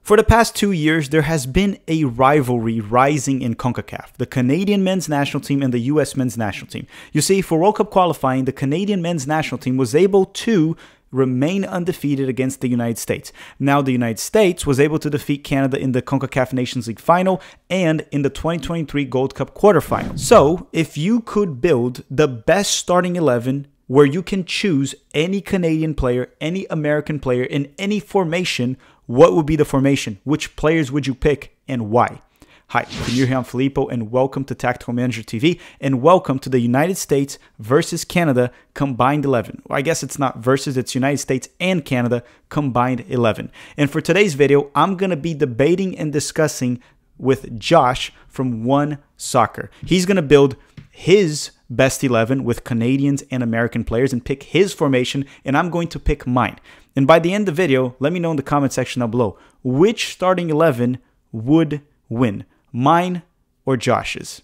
For the past 2 years, there has been a rivalry rising in CONCACAF, the Canadian men's national team and the US men's national team. You see, for World Cup qualifying, the Canadian men's national team was able to remain undefeated against the United States. Now, the United States was able to defeat Canada in the CONCACAF Nations League final and in the 2023 Gold Cup quarterfinal. So, if you could build the best starting 11 where you can choose any Canadian player, any American player in any formation, what would be the formation? Which players would you pick and why? Hi, you're here, I'm Filippo, and welcome to Tactical Manager TV, and welcome to the United States versus Canada combined 11. Well, I guess it's not versus, it's United States and Canada combined 11. And for today's video, I'm going to be debating and discussing with Josh from One Soccer. He's going to build his best 11 with Canadians and American players and pick his formation, and I'm going to pick mine. And by the end of the video, let me know in the comment section down below, which starting 11 would win, mine or Josh's?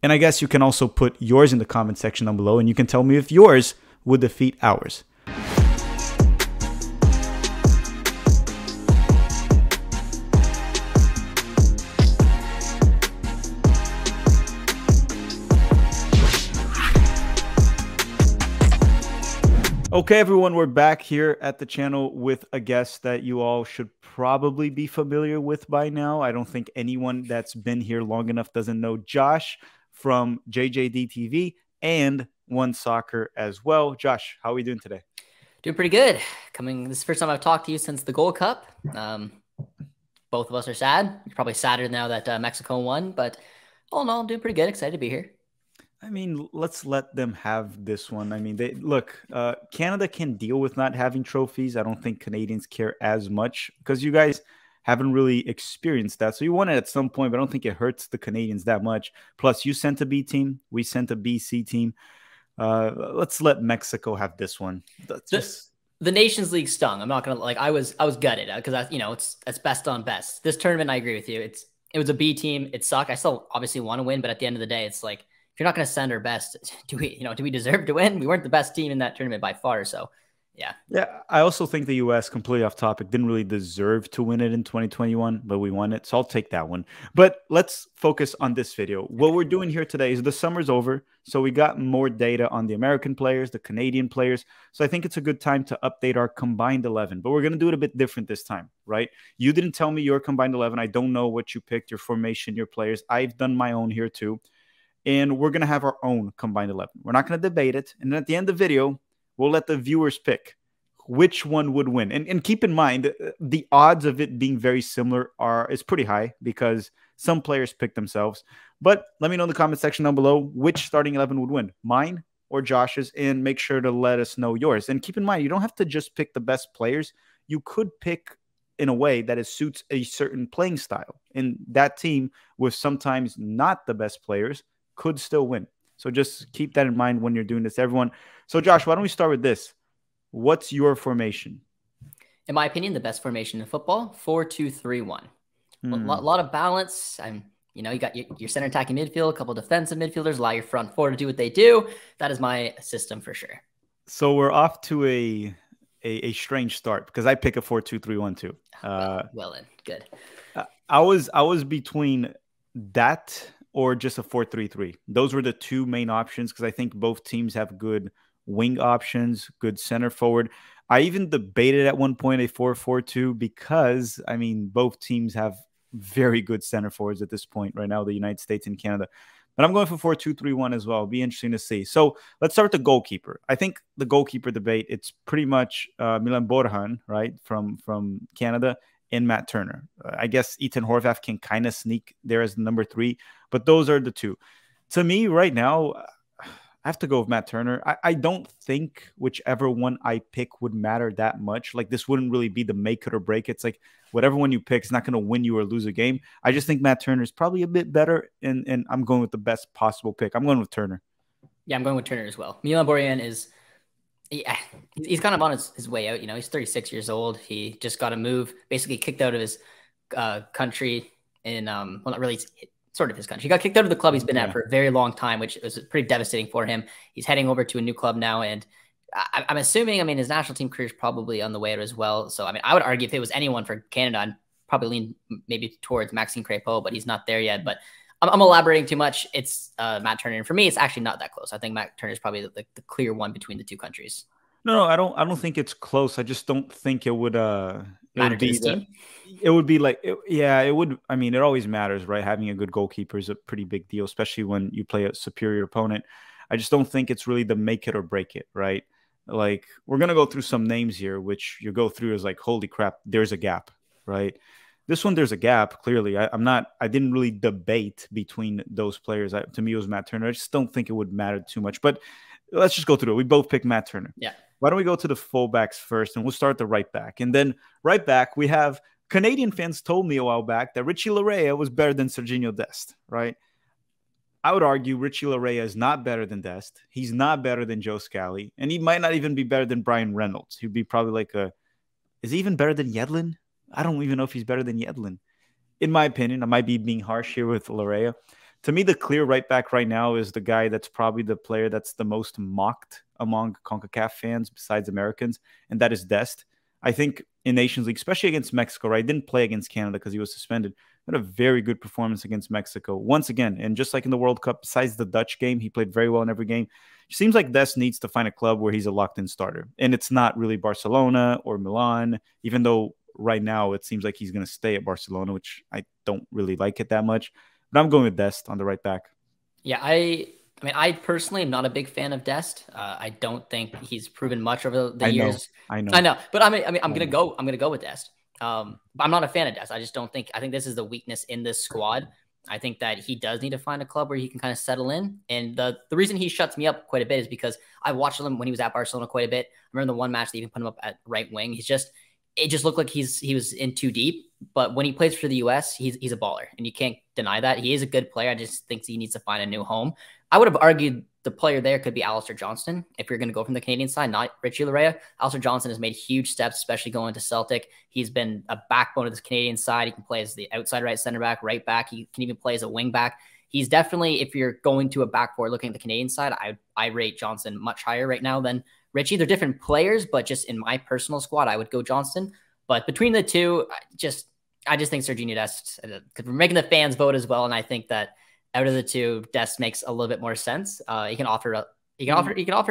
And I guess you can also put yours in the comment section down below, and you can tell me if yours would defeat ours. Okay, everyone, we're back here at the channel with a guest that you all should probably be familiar with by now. I don't think anyone that's been here long enough doesn't know Josh from JJD TV and One Soccer as well. Josh, how are we doing today? Doing pretty good. This is the first time I've talked to you since the Gold Cup. Both of us are sad. You're probably sadder now that Mexico won, but all in all, I'm doing pretty good. Excited to be here. I mean, let's let them have this one. I mean, Canada can deal with not having trophies. I don't think Canadians care as much because you guys haven't really experienced that. So you won it at some point, but I don't think it hurts the Canadians that much. Plus, you sent a B team. We sent a BC team. Let's let Mexico have this one. The Nations League stung. I'm not gonna I was gutted because it's best on best. This tournament, I agree with you. It was a B team. It sucked. I still obviously want to win, but at the end of the day, it's like, if you're not going to send our best, do we deserve to win? We weren't the best team in that tournament by far. So, yeah. Yeah, I also think the U.S., completely off topic, didn't really deserve to win it in 2021, but we won it. So I'll take that one. But let's focus on this video. What we're doing here today is the summer's over. So we got more data on the American players, the Canadian players. So I think it's a good time to update our combined 11. But we're going to do it a bit different this time, right? You didn't tell me your combined 11. I don't know what you picked, your formation, your players. I've done my own here too. And we're going to have our own combined 11. We're not going to debate it. And at the end of the video, we'll let the viewers pick which one would win. And keep in mind, the odds of it being very similar is pretty high because some players pick themselves. But let me know in the comment section down below which starting 11 would win, mine or Josh's, and make sure to let us know yours. And keep in mind, you don't have to just pick the best players. You could pick in a way that it suits a certain playing style. And that team with sometimes not the best players could still win. So just keep that in mind when you're doing this, everyone. So Josh, why don't we start with this? What's your formation? In my opinion, the best formation in football, 4-2-3-1. A lot of balance. You got your center attacking midfield, a couple defensive midfielders, allow your front four to do what they do. That is my system for sure. So we're off to a strange start because I pick a 4-2-3-1 too. Well then, good. I was between that or just a 4-3-3. Those were the two main options because I think both teams have good wing options, good center forward. I even debated at one point a 4-4-2 because, I mean, both teams have very good center forwards at this point right now, the United States and Canada. But I'm going for 4-2-3-1 as well. It'll be interesting to see. So let's start with the goalkeeper. I think the goalkeeper debate, it's pretty much Milan Borjan, right, from Canada, and Matt Turner. I guess Ethan Horvath can kind of sneak there as the number 3, but those are the two. To me, right now, I have to go with Matt Turner. I don't think whichever one I pick would matter that much. Like, this wouldn't really be the make it or break it. It's like whatever one you pick is not going to win you or lose a game. I just think Matt Turner is probably a bit better, and I'm going with the best possible pick. I'm going with Turner. Yeah, I'm going with Turner as well. Milan Borjan is... Yeah, he's kind of on his way out. He's 36 years old. He just got a move, basically kicked out of his country in, well, not really, sort of his country. He got kicked out of the club he's been at for a very long time, which was pretty devastating for him. He's heading over to a new club now, and I'm assuming, his national team career is probably on the way out as well. So, I would argue if it was anyone for Canada, I'd probably lean maybe towards Maxime Crépeau, but he's not there yet. But I'm elaborating too much. It's Matt Turner. And for me, it's actually not that close. I think Matt Turner is probably the clear one between the two countries. No, I don't think it's close. I just don't think it would Matter to this team. It would be like yeah, it would. I mean, it always matters, right? Having a good goalkeeper is a pretty big deal, especially when you play a superior opponent. I just don't think it's really the make it or break it, right? Like, we're gonna go through some names here, which you go through is like, holy crap, there's a gap, right? This one, there's a gap. Clearly, I didn't really debate between those players. To me, it was Matt Turner. I just don't think it would matter too much. But let's just go through it. We both picked Matt Turner. Yeah. Why don't we go to the fullbacks first, and we'll start the right back. And then right back, we have Canadian fans told me a while back that Richie Laryea was better than Serginho Dest, right? I would argue Richie Laryea is not better than Dest. He's not better than Joe Scally, and he might not even be better than Brian Reynolds. He'd be probably like is he even better than Yedlin? I don't even know if he's better than Yedlin. In my opinion, I might be being harsh here with Laryea. To me, the clear right back right now is the guy that's probably the player that's the most mocked among CONCACAF fans besides Americans, and that is Dest. I think in Nations League, especially against Mexico, right? Didn't play against Canada because he was suspended. Had a very good performance against Mexico once again. And just like in the World Cup, besides the Dutch game, he played very well in every game. It seems like Dest needs to find a club where he's a locked-in starter. And it's not really Barcelona or Milan, even though right now it seems like he's going to stay at Barcelona, which I don't really like it that much. But I'm going with Dest on the right back. Yeah, I mean, I personally am not a big fan of Dest. I don't think he's proven much over the years. I know. But I'm gonna go with Dest. But I'm not a fan of Dest. I just don't think. I think this is the weakness in this squad. I think that he does need to find a club where he can kind of settle in. And the reason he shuts me up quite a bit is because I watched him when he was at Barcelona quite a bit. I remember the one match they even put him up at right wing. It just looked like he was in too deep. But when he plays for the US, he's a baller, and you can't deny that. He is a good player. I just think he needs to find a new home. I would have argued the player there could be Alistair Johnston if you're going to go from the Canadian side, not Richie Laryea. Alistair Johnston has made huge steps, especially going to Celtic. He's been a backbone of this Canadian side. He can play as the outside right center back, right back. He can even play as a wing back. He's definitely, if you're going to a back four looking at the Canadian side, I rate Johnston much higher right now than Richie. They're different players, but just in my personal squad, I would go Johnston. But between the two, I just think Serginho Dest, because we're making the fans vote as well, and I think that out of the two, Dest makes a little bit more sense. He can offer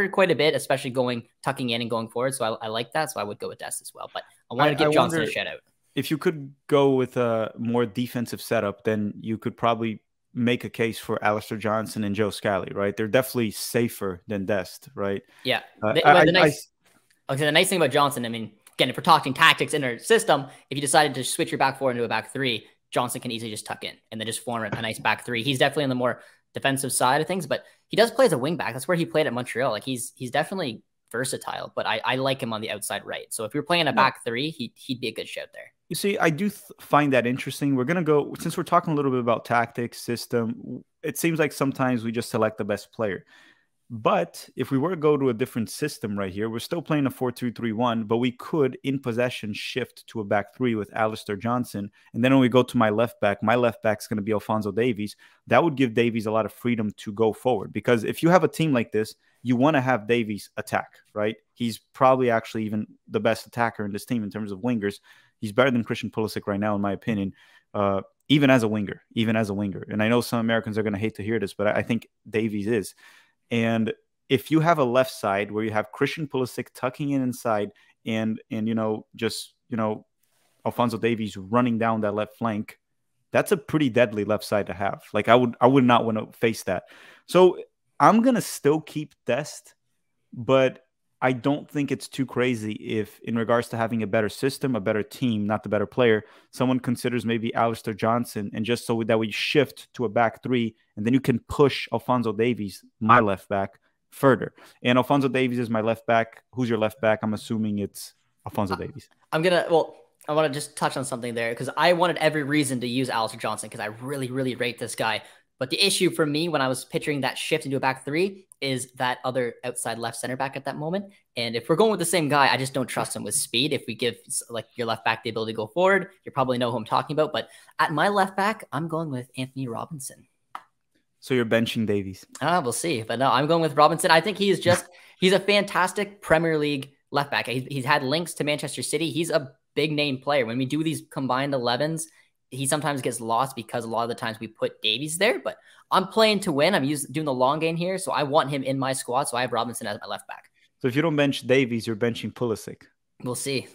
quite a bit, especially tucking in and going forward. So I like that. So I would go with Dest as well. But I wanted to give Johnston a shout out. If you could go with a more defensive setup, then you could probably make a case for Alistair Johnston and Joe Scally, right? They're definitely safer than Dest, right? Yeah. The nice thing about Johnston, I mean, again, if we're talking tactics in our system, if you decided to switch your back four into a back three, Johnston can easily just tuck in and then just form a nice back three. He's definitely on the more defensive side of things, but he does play as a wing back. That's where he played at Montreal. Like he's definitely versatile, but I like him on the outside right. So if you're playing a back three, he'd be a good shout there. You see, I do find that interesting. We're going to go, since we're talking a little bit about tactics, system, it seems like sometimes we just select the best player. But if we were to go to a different system right here, we're still playing a 4-2-3-1, but we could, in possession, shift to a back three with Alistair Johnston. And then when we go to my left back's going to be Alphonso Davies. That would give Davies a lot of freedom to go forward. Because if you have a team like this, you want to have Davies attack, right? He's probably actually even the best attacker in this team in terms of wingers. He's better than Christian Pulisic right now, in my opinion, even as a winger. And I know some Americans are going to hate to hear this, but I think Davies is. And if you have a left side where you have Christian Pulisic tucking in inside and Alphonso Davies running down that left flank, that's a pretty deadly left side to have. Like I would not want to face that. So I'm going to still keep Dest, but I don't think it's too crazy if, in regards to having a better system, a better team, not the better player, someone considers maybe Alistair Johnston, and just so that we shift to a back three, and then you can push Alphonso Davies, my left back, further. And Alphonso Davies is my left back. Who's your left back? I'm assuming it's Alphonso Davies. I want to just touch on something there because I wanted every reason to use Alistair Johnston because I really, really rate this guy. But the issue for me when I was picturing that shift into a back three is that other outside left center back at that moment. And if we're going with the same guy, I just don't trust him with speed. If we give like your left back the ability to go forward, you probably know who I'm talking about. But at my left back, I'm going with Anthony Robinson. So you're benching Davies. We'll see. But no, I'm going with Robinson. I think he's a fantastic Premier League left back. He's had links to Manchester City. He's a big name player. When we do these combined 11s, he sometimes gets lost because a lot of the times we put Davies there. But I'm playing to win. I'm doing the long game here, so I want him in my squad. So I have Robinson as my left back. So if you don't bench Davies, you're benching Pulisic. We'll see.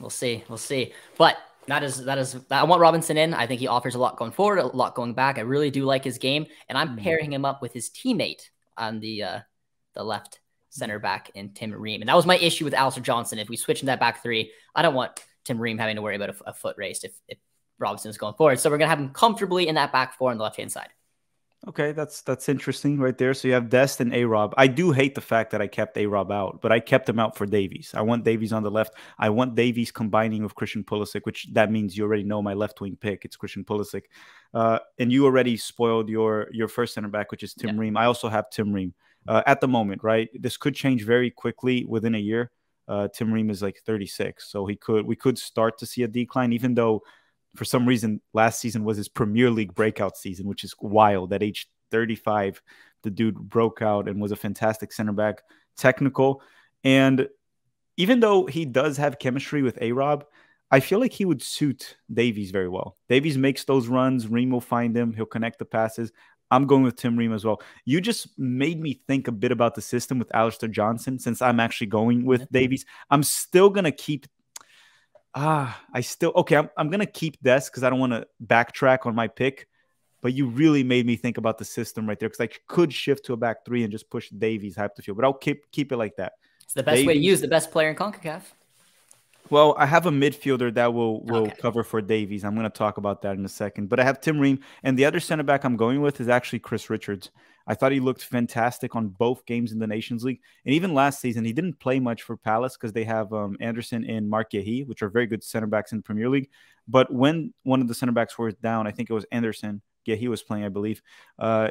But that is I want Robinson in. I think he offers a lot going forward, a lot going back. I really do like his game, and I'm pairing him up with his teammate on the left center back in Tim Ream. And that was my issue with Alistair Johnson. If we switch in that back three, I don't want Tim Ream having to worry about a foot race if Robinson is going forward. So we're gonna have him comfortably in that back four on the left hand side. Okay, that's interesting right there. So you have Dest and A-Rob. I do hate the fact that I kept A-Rob out, but I kept him out for Davies. I want Davies on the left. I want Davies combining with Christian Pulisic, which that means you already know my left wing pick. It's Christian Pulisic. And you already spoiled your first center back, which is Tim Ream. I also have Tim Ream at the moment, right? This could change very quickly within a year. Tim Ream is like 36, so we could start to see a decline, even though for some reason last season was his Premier League breakout season, which is wild. At age 35, the dude broke out and was a fantastic center back, technical. And even though he does have chemistry with A-Rob, I feel like he would suit Davies very well. Davies makes those runs. Ream will find him. He'll connect the passes. I'm going with Tim Ream as well. You just made me think a bit about the system with Alistair Johnson, since I'm actually going with Davies. I'm still going to keep I'm going to keep Des because I don't want to backtrack on my pick. But you really made me think about the system right there, because I could shift to a back three and just push Davies half the field. But I'll keep it like that. It's the best way to use the best player in CONCACAF. Well, I have a midfielder that will cover for Davies. I'm going to talk about that in a second. But I have Tim Ream, and the other center back I'm going with is actually Chris Richards. I thought he looked fantastic on both games in the Nations League. And even last season, he didn't play much for Palace because they have Anderson and Mark Yehi, which are very good center backs in the Premier League. But when one of the center backs was down, I think it was Anderson. Yeah, he was playing, I believe.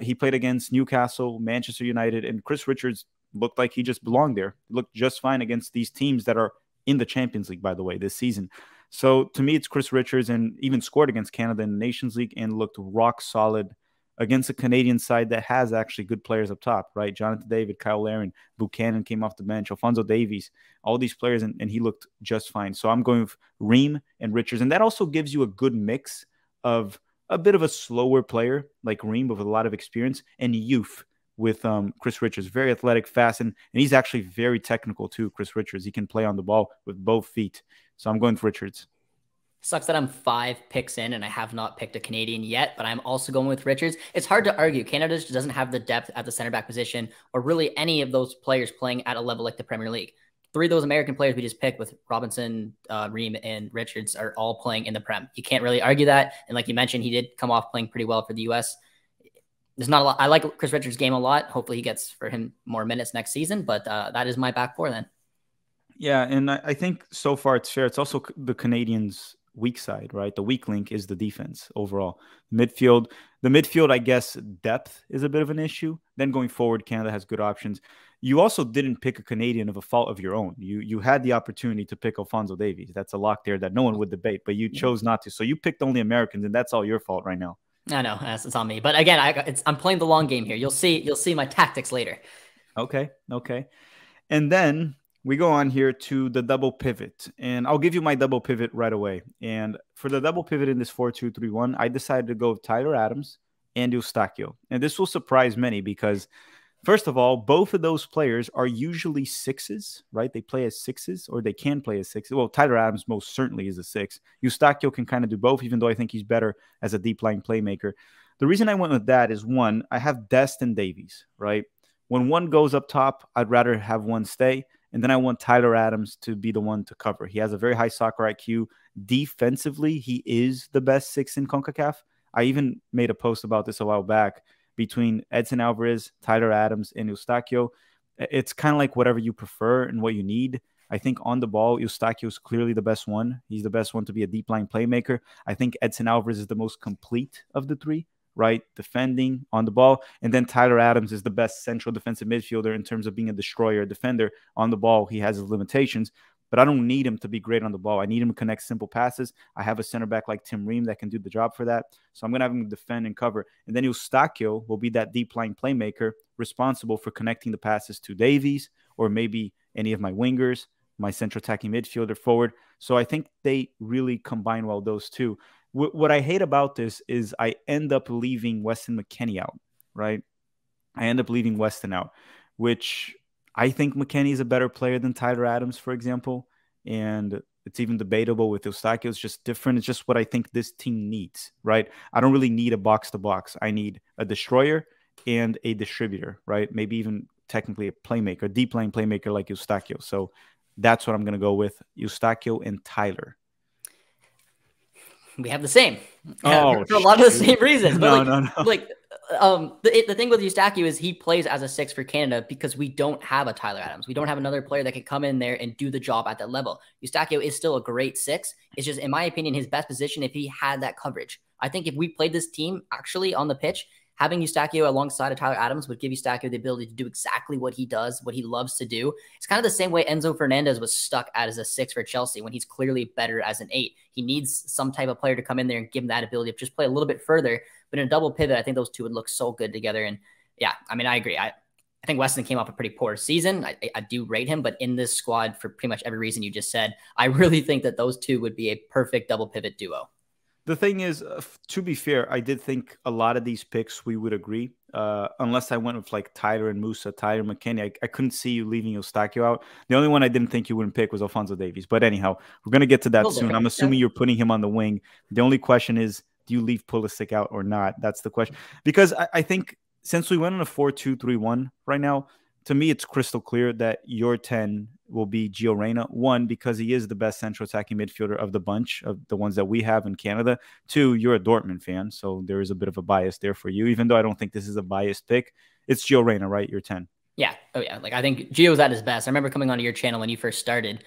He played against Newcastle, Manchester United, and Chris Richards looked like he just belonged there. He looked just fine against these teams that are in the Champions League, by the way, this season. So to me, it's Chris Richards, and even scored against Canada in the Nations League and looked rock solid against a Canadian side that has actually good players up top, right? Jonathan David, Kyle Larin, Buchanan came off the bench, Alphonso Davies, all these players, and he looked just fine. So I'm going with Ream and Richards, and that also gives you a good mix of a bit of a slower player like Ream with a lot of experience, and youth with Chris Richards. Very athletic, fast, and he's actually very technical too, Chris Richards. He can play on the ball with both feet. So I'm going for Richards. Sucks that I'm 5 picks in and I have not picked a Canadian yet, but I'm also going with Richards. It's hard to argue. Canada just doesn't have the depth at the center back position, or really any of those players playing at a level like the Premier League. 3 of those American players we just picked with Robinson, Ream, and Richards are all playing in the Prem. You can't really argue that. And like you mentioned, he did come off playing pretty well for the U.S. There's not a lot. I like Chris Richards' game a lot. Hopefully he gets for him more minutes next season, but that is my back four then. Yeah, and I think so far it's fair. It's also the Canadians' weak side, right? The weak link is the defense overall. The midfield, I guess, depth is a bit of an issue. Then going forward, Canada has good options. You also didn't pick a Canadian of a fault of your own. You had the opportunity to pick Alphonso Davies. That's a lock there that no one would debate, but you chose not to. So you picked only Americans, and that's all your fault right now. I know, it's on me. But again, I'm playing the long game here. You'll see my tactics later. Okay. And then we go on here to the double pivot, and I'll give you my double pivot right away. And for the double pivot in this 4-2-3-1, I decided to go with Tyler Adams and Eustáquio. And this will surprise many because, first of all, both of those players are usually sixes, right? They play as sixes, or they can play as sixes. Well, Tyler Adams most certainly is a six. Eustáquio can kind of do both, even though I think he's better as a deep-lying playmaker. The reason I went with that is, one, I have Dest and Davies, right? When one goes up top, I'd rather have one stay. And then I want Tyler Adams to be the one to cover. He has a very high soccer IQ. Defensively, he is the best six in CONCACAF. I even made a post about this a while back. Between Edson Alvarez, Tyler Adams, and Eustáquio, it's kind of like whatever you prefer and what you need. I think on the ball, Eustáquio is clearly the best one. He's the best one to be a deep-line playmaker. I think Edson Alvarez is the most complete of the three, right? Defending on the ball. And then Tyler Adams is the best central defensive midfielder in terms of being a destroyer, defender. On the ball, he has his limitations, but I don't need him to be great on the ball. I need him to connect simple passes. I have a center back like Tim Ream that can do the job for that. So I'm going to have him defend and cover. And then Eustáquio will be that deep-lying playmaker responsible for connecting the passes to Davies or maybe any of my wingers, my central attacking midfielder forward. So I think they really combine well, those two. What I hate about this is I end up leaving Weston McKennie out, right? I end up leaving Weston out, which I think McKennie is a better player than Tyler Adams, for example. And it's even debatable with Eustachio. It's just different. It's just what I think this team needs, right? I don't really need a box to box. I need a destroyer and a distributor, right? Maybe even technically a playmaker, deep lane playmaker like Eustachio. So that's what I'm going to go with, Eustachio and Tyler. We have the same. Oh, for a lot of the same reasons. But no. The thing with Eustachio is he plays as a 6 for Canada because we don't have a Tyler Adams. We don't have another player that can come in there and do the job at that level. Eustachio is still a great 6. It's just, in my opinion, his best position if he had that coverage. I think if we played this team actually on the pitch, having Eustachio alongside of Tyler Adams would give Eustachio the ability to do exactly what he does, what he loves to do. It's kind of the same way Enzo Fernandez was stuck as a 6 for Chelsea when he's clearly better as an 8. He needs some type of player to come in there and give him that ability to just play a little bit further. But in a double pivot, I think those two would look so good together. And yeah, I mean, I agree. I think Weston came off a pretty poor season. I do rate him, but in this squad, for pretty much every reason you just said, I really think that those two would be a perfect double pivot duo. The thing is, to be fair, I did think a lot of these picks we would agree. Unless I went with like Tyler and Musa, Tyler McKennie, I couldn't see you leaving Eustachio out. The only one I didn't think you wouldn't pick was Alphonso Davies. But anyhow, we're going to get to that soon. I'm assuming you're putting him on the wing. The only question is, do you leave Pulisic out or not? That's the question. Because I think since we went on a 4-2-3-1 right now, to me, it's crystal clear that your 10 will be Gio Reyna. 1, because he is the best central attacking midfielder of the bunch of the ones that we have in Canada. 2, you're a Dortmund fan, so there is a bit of a bias there for you, even though I don't think this is a biased pick. It's Gio Reyna, right? Your 10. Yeah. Oh, yeah. Like, I think Gio's at his best. I remember coming onto your channel when you first started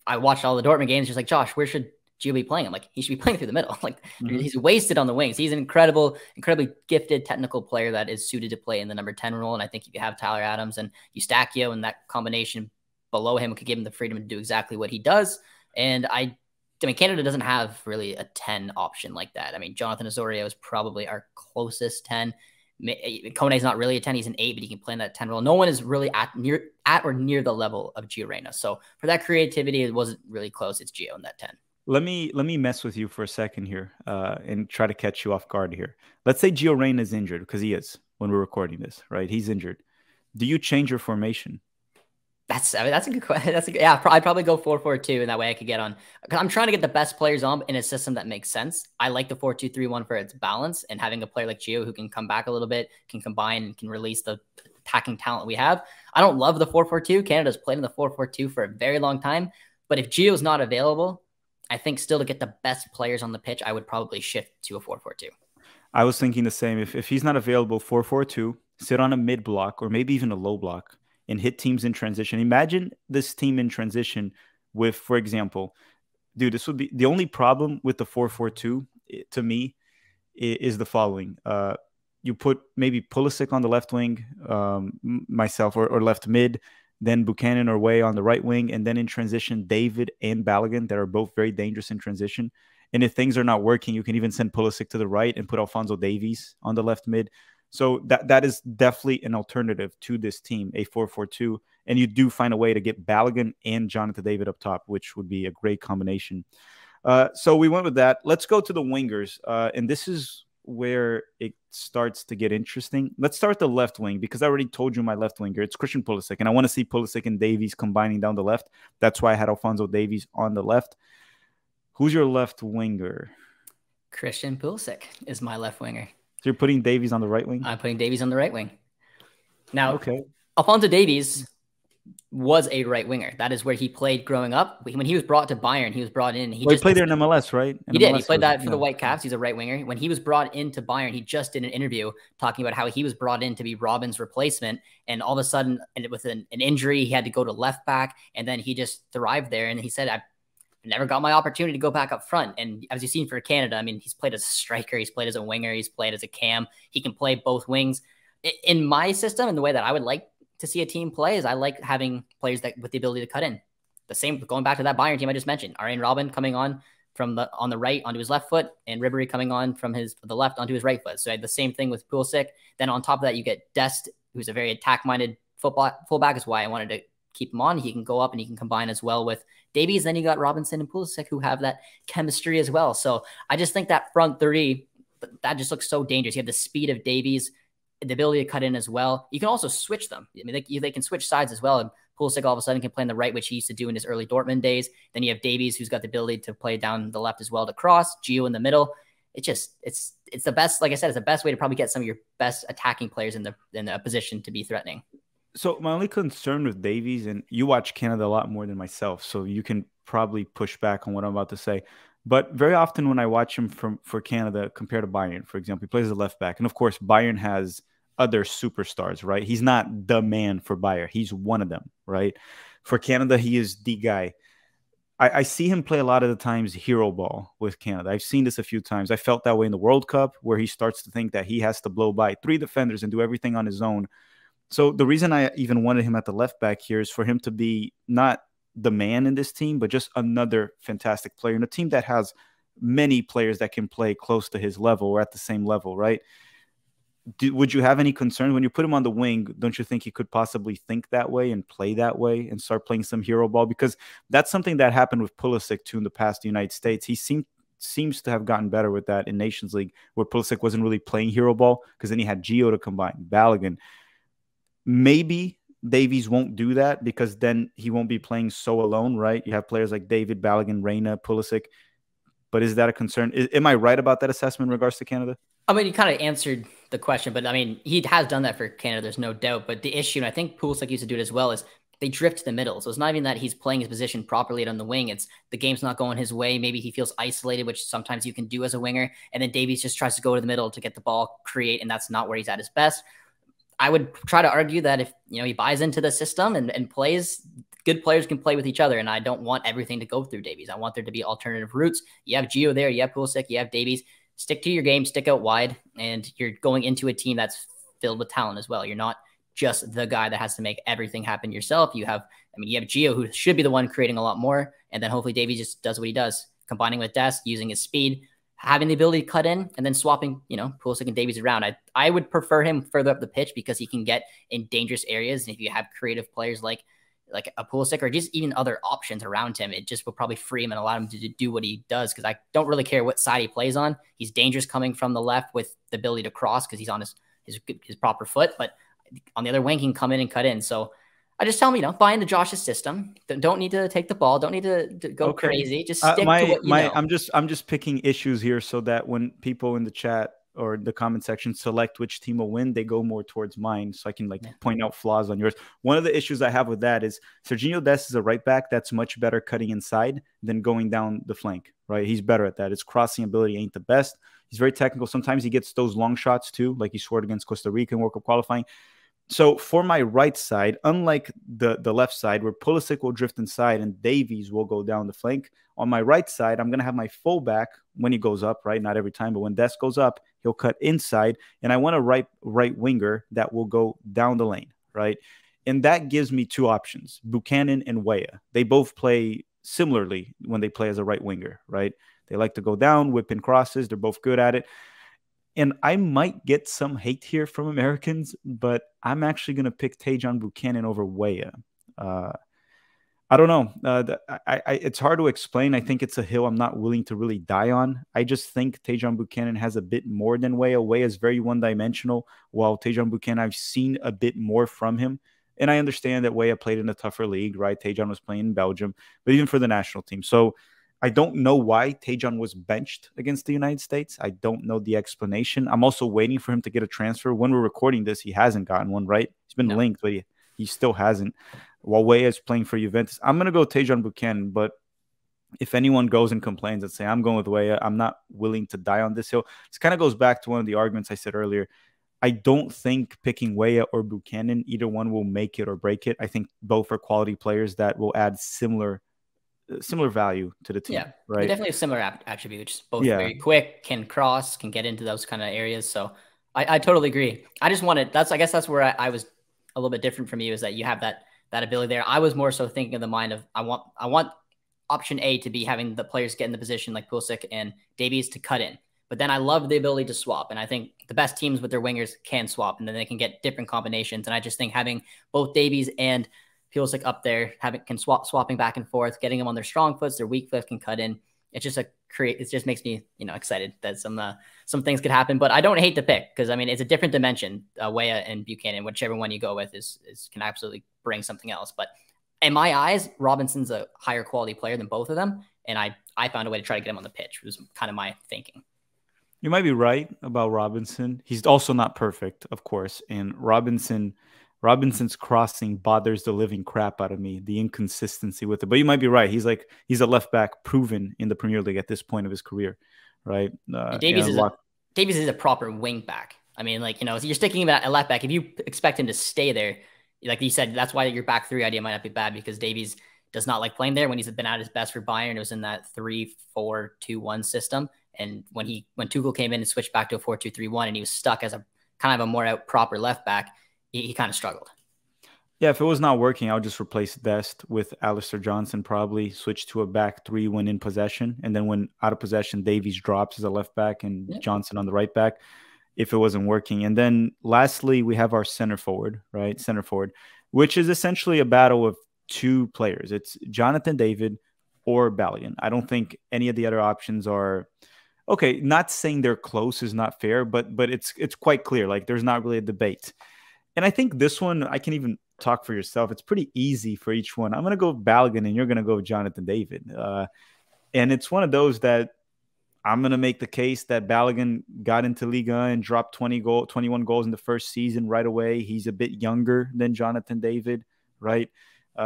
I watched all the Dortmund games, just like, Josh, where should Gio be playing? I'm like, he should be playing through the middle. Like, he's wasted on the wings. He's an incredibly gifted technical player that is suited to play in the number 10 role. And I think if you have Tyler Adams and Eustachio and that combination below him, could give him the freedom to do exactly what he does. And I mean, Canada doesn't have really a 10 option like that. I mean, Jonathan Osorio is probably our closest 10. Kone's not really a 10. He's an 8, but he can play in that 10 role. No one is really at or near the level of Gio Reyna. So for that creativity, it wasn't really close. It's Gio in that 10. Let me mess with you for a second here and try to catch you off guard here. Let's say Gio Reyna is injured, because he is when we're recording this, right? He's injured. Do you change your formation? That's a good question. Yeah, I'd probably go 4-4-2, and that way I could get on. I'm trying to get the best players on in a system that makes sense. I like the 4-2-3-1 for its balance, and having a player like Gio who can come back a little bit, can combine, and can release the attacking talent we have. I don't love the 4-4-2. Canada's played in the 4-4-2 for a very long time, but if Gio's not available, I think still to get the best players on the pitch, I would probably shift to a 4-4-2. I was thinking the same. If he's not available, 4-4-2, sit on a mid block or maybe even a low block and hit teams in transition. Imagine this team in transition with, for example, dude, this would be the only problem with the 4-4-2 to me is the following. You put maybe Pulisic on the left wing, myself, or left mid, then Buchanan or Way on the right wing, and then in transition, David and Balogun, that are both very dangerous in transition. And if things are not working, you can even send Pulisic to the right and put Alphonso Davies on the left mid. So that is definitely an alternative to this team, a 4-4-2. And you do find a way to get Balogun and Jonathan David up top, which would be a great combination. So we went with that. Let's go to the wingers. And this is where it starts to get interesting. Let's start the left wing, because I already told you my left winger. It's Christian Pulisic, and I want to see Pulisic and Davies combining down the left. That's why I had Alphonso Davies on the left. Who's your left winger? Christian Pulisic is my left winger. So you're putting Davies on the right wing? I'm putting Davies on the right wing. Now, okay. Alphonso Davies was a right winger. That is where he played growing up. When he was brought to Bayern, he was brought in. He played there in MLS, right? He did. He played that for the Whitecaps. He's a right winger. When he was brought into Bayern, he just did an interview talking about how he was brought in to be Robben's replacement. And all of a sudden, and with an injury, he had to go to left back. And then he just thrived there. And he said, I never got my opportunity to go back up front. And as you've seen for Canada, I mean, he's played as a striker. He's played as a winger. He's played as a cam. He can play both wings. In my system, and the way that I would like to see a team play, is I like having players that with the ability to cut in. The same, going back to that Bayern team I just mentioned, Arjen Robben coming on on the right onto his left foot, and Ribery coming on from the left onto his right foot. So I had the same thing with Pulisic. Then on top of that, you get Dest, who's a very attack-minded fullback. Is why I wanted to keep him on. He can go up and he can combine as well with Davies. Then you got Robinson and Pulisic who have that chemistry as well. So I just think that front three, that just looks so dangerous. You have the speed of Davies, the ability to cut in as well. You can also switch them. I mean, they can switch sides as well. And Pulisic all of a sudden can play on the right, which he used to do in his early Dortmund days. Then you have Davies, who's got the ability to play down the left as well to cross. Gio in the middle. It's the best. Like I said, it's the best way to probably get some of your best attacking players in the position to be threatening. So my only concern with Davies, and you watch Canada a lot more than myself, so you can probably push back on what I'm about to say. But very often when I watch him for Canada compared to Bayern, for example, he plays a left back. And of course, Bayern has other superstars, right? He's not the man for Bayern. He's one of them, right? For Canada, he is the guy. I see him play a lot of the times hero ball with Canada. I've seen this a few times. I felt that way in the World Cup, where he starts to think that he has to blow by 3 defenders and do everything on his own. So the reason I even wanted him at the left back here is for him to be not the man in this team, but just another fantastic player in a team that has many players that can play close to his level or at the same level, right? Would you have any concerns when you put him on the wing? Don't you think he could possibly think that way and play that way and start playing some hero ball? Because that's something that happened with Pulisic too in the past in the United States. He seems to have gotten better with that in Nations League, where Pulisic wasn't really playing hero ball because then he had Gio to combine, Balogun. Maybe Davies won't do that because then he won't be playing so alone, right? You have players like David, Balogun, Reina, Pulisic. But is that a concern? Am I right about that assessment in regards to Canada? I mean, you kind of answered the question, but I mean, he has done that for Canada. There's no doubt. But the issue, and I think Pulisic used to do it as well, is they drift to the middle. So it's not even that he's playing his position properly on the wing. It's the game's not going his way. Maybe he feels isolated, which sometimes you can do as a winger. And then Davies just tries to go to the middle to get the ball, create, and that's not where he's at his best. I would try to argue that if he buys into the system and plays, good players can play with each other. And I don't want everything to go through Davies. I want there to be alternative routes. You have Gio there, you have Pulisic, you have Davies. Stick to your game, stick out wide, and you're going into a team that's filled with talent as well. You're not just the guy that has to make everything happen yourself. You have Gio, who should be the one creating a lot more, and then hopefully Davies just does what he does, combining with Dest, using his speed, having the ability to cut in, and then swapping, Pulisic and Davies around. I would prefer him further up the pitch because he can get in dangerous areas, and if you have creative players like a Pulisic or just even other options around him, it just will probably free him and allow him to do what he does. Because I don't really care what side he plays on. He's dangerous coming from the left with the ability to cross because he's on his proper foot. But on the other wing, he can come in and cut in. So I just tell him, buy into Josh's system. Don't need to take the ball. Don't need to go crazy. Just stick to what you know. I'm just picking issues here so that when people in the chat or the comment section select which team will win, they go more towards mine, so I can point out flaws on yours. One of the issues I have with that is Serginho Dest is a right back that's much better cutting inside than going down the flank, right? He's better at that. His crossing ability ain't the best. He's very technical. Sometimes he gets those long shots too, like he scored against Costa Rica in World Cup qualifying. So for my right side, unlike the left side where Pulisic will drift inside and Davies will go down the flank, on my right side, I'm going to have my fullback when he goes up, right? Not every time, but when Dest goes up, he'll cut inside. And I want a right winger that will go down the lane, right? And that gives me two options, Buchanan and Weah. They both play similarly when they play as a right winger, right? They like to go down, whip in crosses. They're both good at it. And I might get some hate here from Americans, but I'm actually going to pick Tajon Buchanan over Weah. I don't know. It's hard to explain. I think it's a hill I'm not willing to really die on. I just think Tajon Buchanan has a bit more than Weah. Weah is very one-dimensional, while Tajon Buchanan, I've seen a bit more from him. And I understand that Weah played in a tougher league, right? Tajon was playing in Belgium, but even for the national team. So I don't know why Tajon was benched against the United States. I don't know the explanation. I'm also waiting for him to get a transfer. When we're recording this, he hasn't gotten one, right? He's been linked, but he still hasn't. While Weah is playing for Juventus, I'm going to go Tajon Buchanan, but if anyone goes and complains and say, I'm going with Weah, I'm not willing to die on this hill. This kind of goes back to one of the arguments I said earlier. I don't think picking Weah or Buchanan, either one will make it or break it. I think both are quality players that will add similar value to the team. Yeah, right. Definitely a similar attributes. Both very quick, can cross, can get into those kind of areas. So I totally agree. I just wanted I guess that's where I was a little bit different from you, is that you have that ability there. I was more so thinking of the mind of I want option A to be having the players get in the position like Pulisic and Davies to cut in. But then I love the ability to swap. And I think the best teams with their wingers can swap, and then they can get different combinations. And I just think having both Davies and Pulisic up there, swapping back and forth, getting them on their strong foots, their weak foot can cut in. It's just it just makes me, excited that some things could happen. But I don't hate the pick because I mean it's a different dimension. Weah and Buchanan, whichever one you go with, can absolutely bring something else. But in my eyes, Robinson's a higher quality player than both of them, and I found a way to try to get him on the pitch. It was kind of my thinking. You might be right about Robinson. He's also not perfect, of course, and Robinson's crossing bothers the living crap out of me, the inconsistency with it. But you might be right. He's a left back proven in the Premier League at this point of his career, right? Davies is a proper wing back. I mean, so you're sticking him at a left back. If you expect him to stay there, like you said, that's why your back three idea might not be bad because Davies does not like playing there. When he's been at his best for Bayern, it was in that 3-4-2-1 system. And when Tuchel came in and switched back to a 4-2-3-1 and he was stuck as a kind of a more proper left back, he kind of struggled. Yeah, if it was not working, I would just replace Dest with Alistair Johnson, probably switch to a back three when in possession. And then when out of possession, Davies drops as a left back and Johnson on the right back if it wasn't working. And then lastly, we have our center forward, right? Center forward, which is essentially a battle of two players. It's Jonathan David or Balogun. I don't think any of the other options are... Okay, not saying they're close is not fair, but it's quite clear. Like there's not really a debate. And I think this one, I can even talk for yourself. It's pretty easy for each one. I'm going to go Balogun and you're going to go Jonathan David. And it's one of those that I'm going to make the case that Balogun got into Liga and dropped 21 goals in the first season right away. He's a bit younger than Jonathan David, right?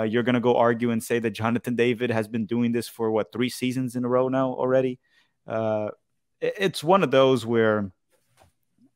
You're going to go argue and say that Jonathan David has been doing this for, 3 seasons in a row now already? It's one of those where,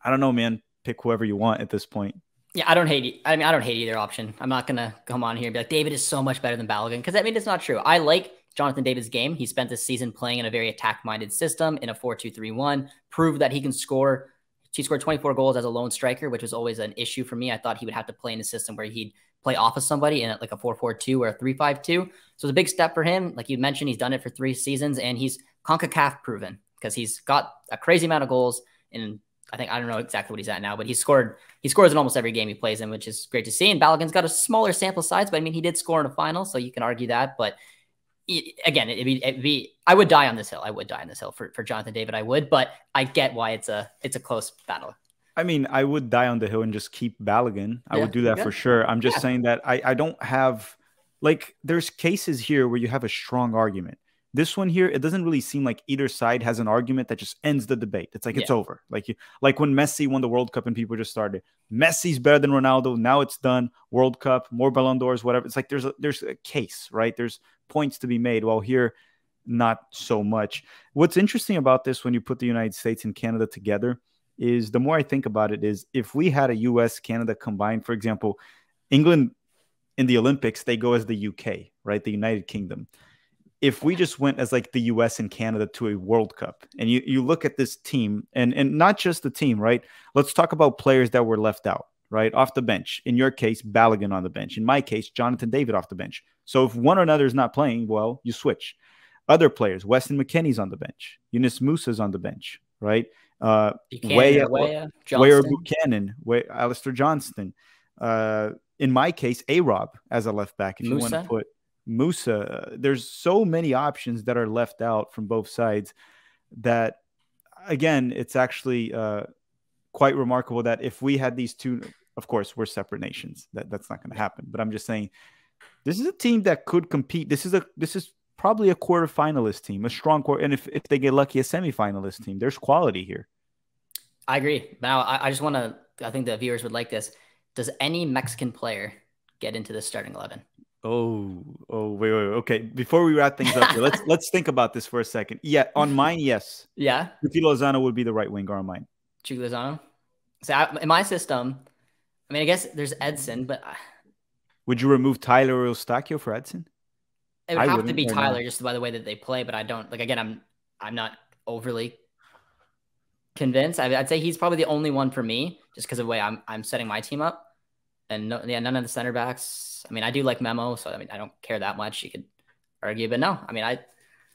I don't know, man, pick whoever you want at this point. Yeah, I don't hate it. I mean, I don't hate either option. I'm not going to come on here and be like, David is so much better than Balogun. Because, I mean, it's not true. I like Jonathan David's game. He spent this season playing in a very attack-minded system in a 4-2-3-1, proved that he can score. He scored 24 goals as a lone striker, which was always an issue for me. I thought he would have to play in a system where he'd play off of somebody in like a 4-4-2 or a 3-5-2. So it's a big step for him. Like you mentioned, he's done it for 3 seasons, and he's CONCACAF proven because he's got a crazy amount of goals in I don't know exactly what he's at now, but he scores in almost every game he plays in, which is great to see. And Balogun's got a smaller sample size, but I mean, he did score in a final, so you can argue that. But again, I would die on this hill. I would die on this hill for Jonathan David. I would, but I get why it's a close battle. I mean, I would die on the hill and just keep Balogun. I would do that for sure. I'm just saying that I don't have, there's cases here where you have a strong argument. This one here, it doesn't really seem like either side has an argument that just ends the debate. It's like it's over. Like when Messi won the World Cup and people just started, Messi's better than Ronaldo. Now it's done. World Cup, more Ballon d'Ors, whatever. It's like there's a case, right? There's points to be made. While here, not so much. What's interesting about this when you put the United States and Canada together is the more I think about it is if we had a US, Canada combined, for example, England in the Olympics, they go as the UK, right? The United Kingdom. If we just went as like the US and Canada to a World Cup and you look at this team and not just the team, right? Let's talk about players that were left out, right? Off the bench. In your case, Balogun on the bench. In my case, Jonathan David off the bench. So if one or another is not playing, well, you switch. Other players, Weston McKennie's on the bench. Yunus Musa's on the bench, right? Weah Buchanan, Alistair Johnston. In my case, A-Rob as a left back. If you want to put Musa, there's so many options that are left out from both sides that, again, it's actually quite remarkable that if we had these two, of course, we're separate nations. That's not going to happen. But I'm just saying, this is a team that could compete. This is probably a quarterfinalist team, a strong quarter, and if they get lucky, a semifinalist team. There's quality here. I agree. Now, I just want to. I think the viewers would like this. Does any Mexican player get into the starting 11? Oh, wait. Okay, before we wrap things up, here, let's think about this for a second. Yeah, on mine, yes. Yeah. Chucky Lozano would be the right winger on mine. Chucky Lozano. So in my system, I mean, I guess there's Edson, but would you remove Tyler or Eustachio for Edson? It would have to be Tyler, just by the way that they play. But I don't like. Again, I'm not overly convinced. I'd say he's probably the only one for me, just because of the way I'm setting my team up. And none of the center backs. I mean, I do like Memo, so I mean, I don't care that much. You could argue, but no. I mean, I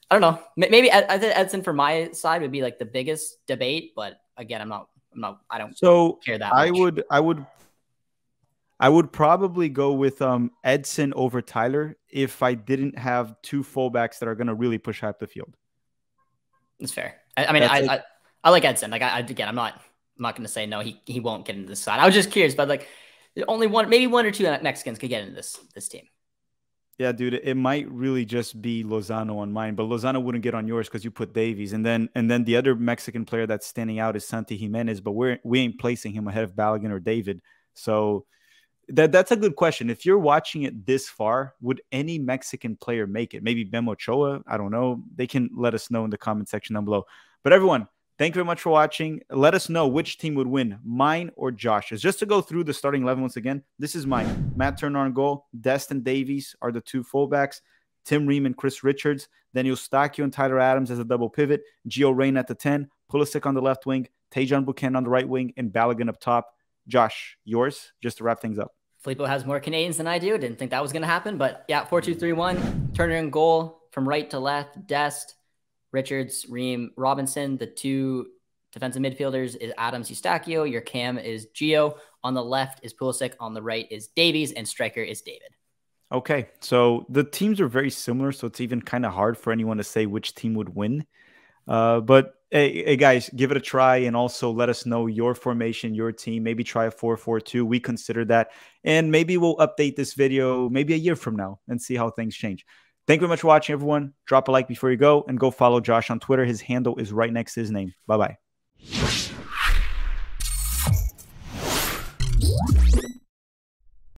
don't know. Maybe Edson for my side would be like the biggest debate, but again, I don't care that much. I would probably go with Edson over Tyler if I didn't have two fullbacks that are going to really push half the field. That's fair. I mean, I like Edson. Like, again, I'm not going to say no. He won't get into this side. I was just curious, but like, only maybe one or two Mexicans could get into this team. Yeah, dude, it might really just be Lozano on mine, but Lozano wouldn't get on yours because you put Davies, and then the other Mexican player that's standing out is Santi Jimenez, but we ain't placing him ahead of Balogun or David. So that's a good question. If you're watching it this far, would any Mexican player make it? Maybe Memo Ochoa? I don't know. They can let us know in the comment section down below. But everyone, thank you very much for watching. Let us know which team would win, mine or Josh's. Just to go through the starting 11 once again, this is mine. Matt Turner on goal. Destin Davies are the two fullbacks. Tim Ream and Chris Richards. Then Eustachio and Tyler Adams as a double pivot. Gio Reyna at the 10. Pulisic on the left wing. Tejan Buchanan on the right wing. And Balogun up top. Josh, yours, just to wrap things up. Filippo has more Canadians than I do. Didn't think that was going to happen. But yeah, 4-2-3-1. Turner in goal from right to left. Dest, Richards, Ream, Robinson. The two defensive midfielders is Adams, Eustachio. Your cam is Gio. On the left is Pulisic. On the right is Davies. And striker is David. Okay, so the teams are very similar, so it's even kind of hard for anyone to say which team would win. But hey, guys, give it a try, and also let us know your formation, your team. Maybe try a 4-4-2. We consider that, and maybe we'll update this video maybe a year from now and see how things change. Thank you very much for watching, everyone. Drop a like before you go, and go follow Josh on Twitter. His handle is right next to his name. Bye-bye.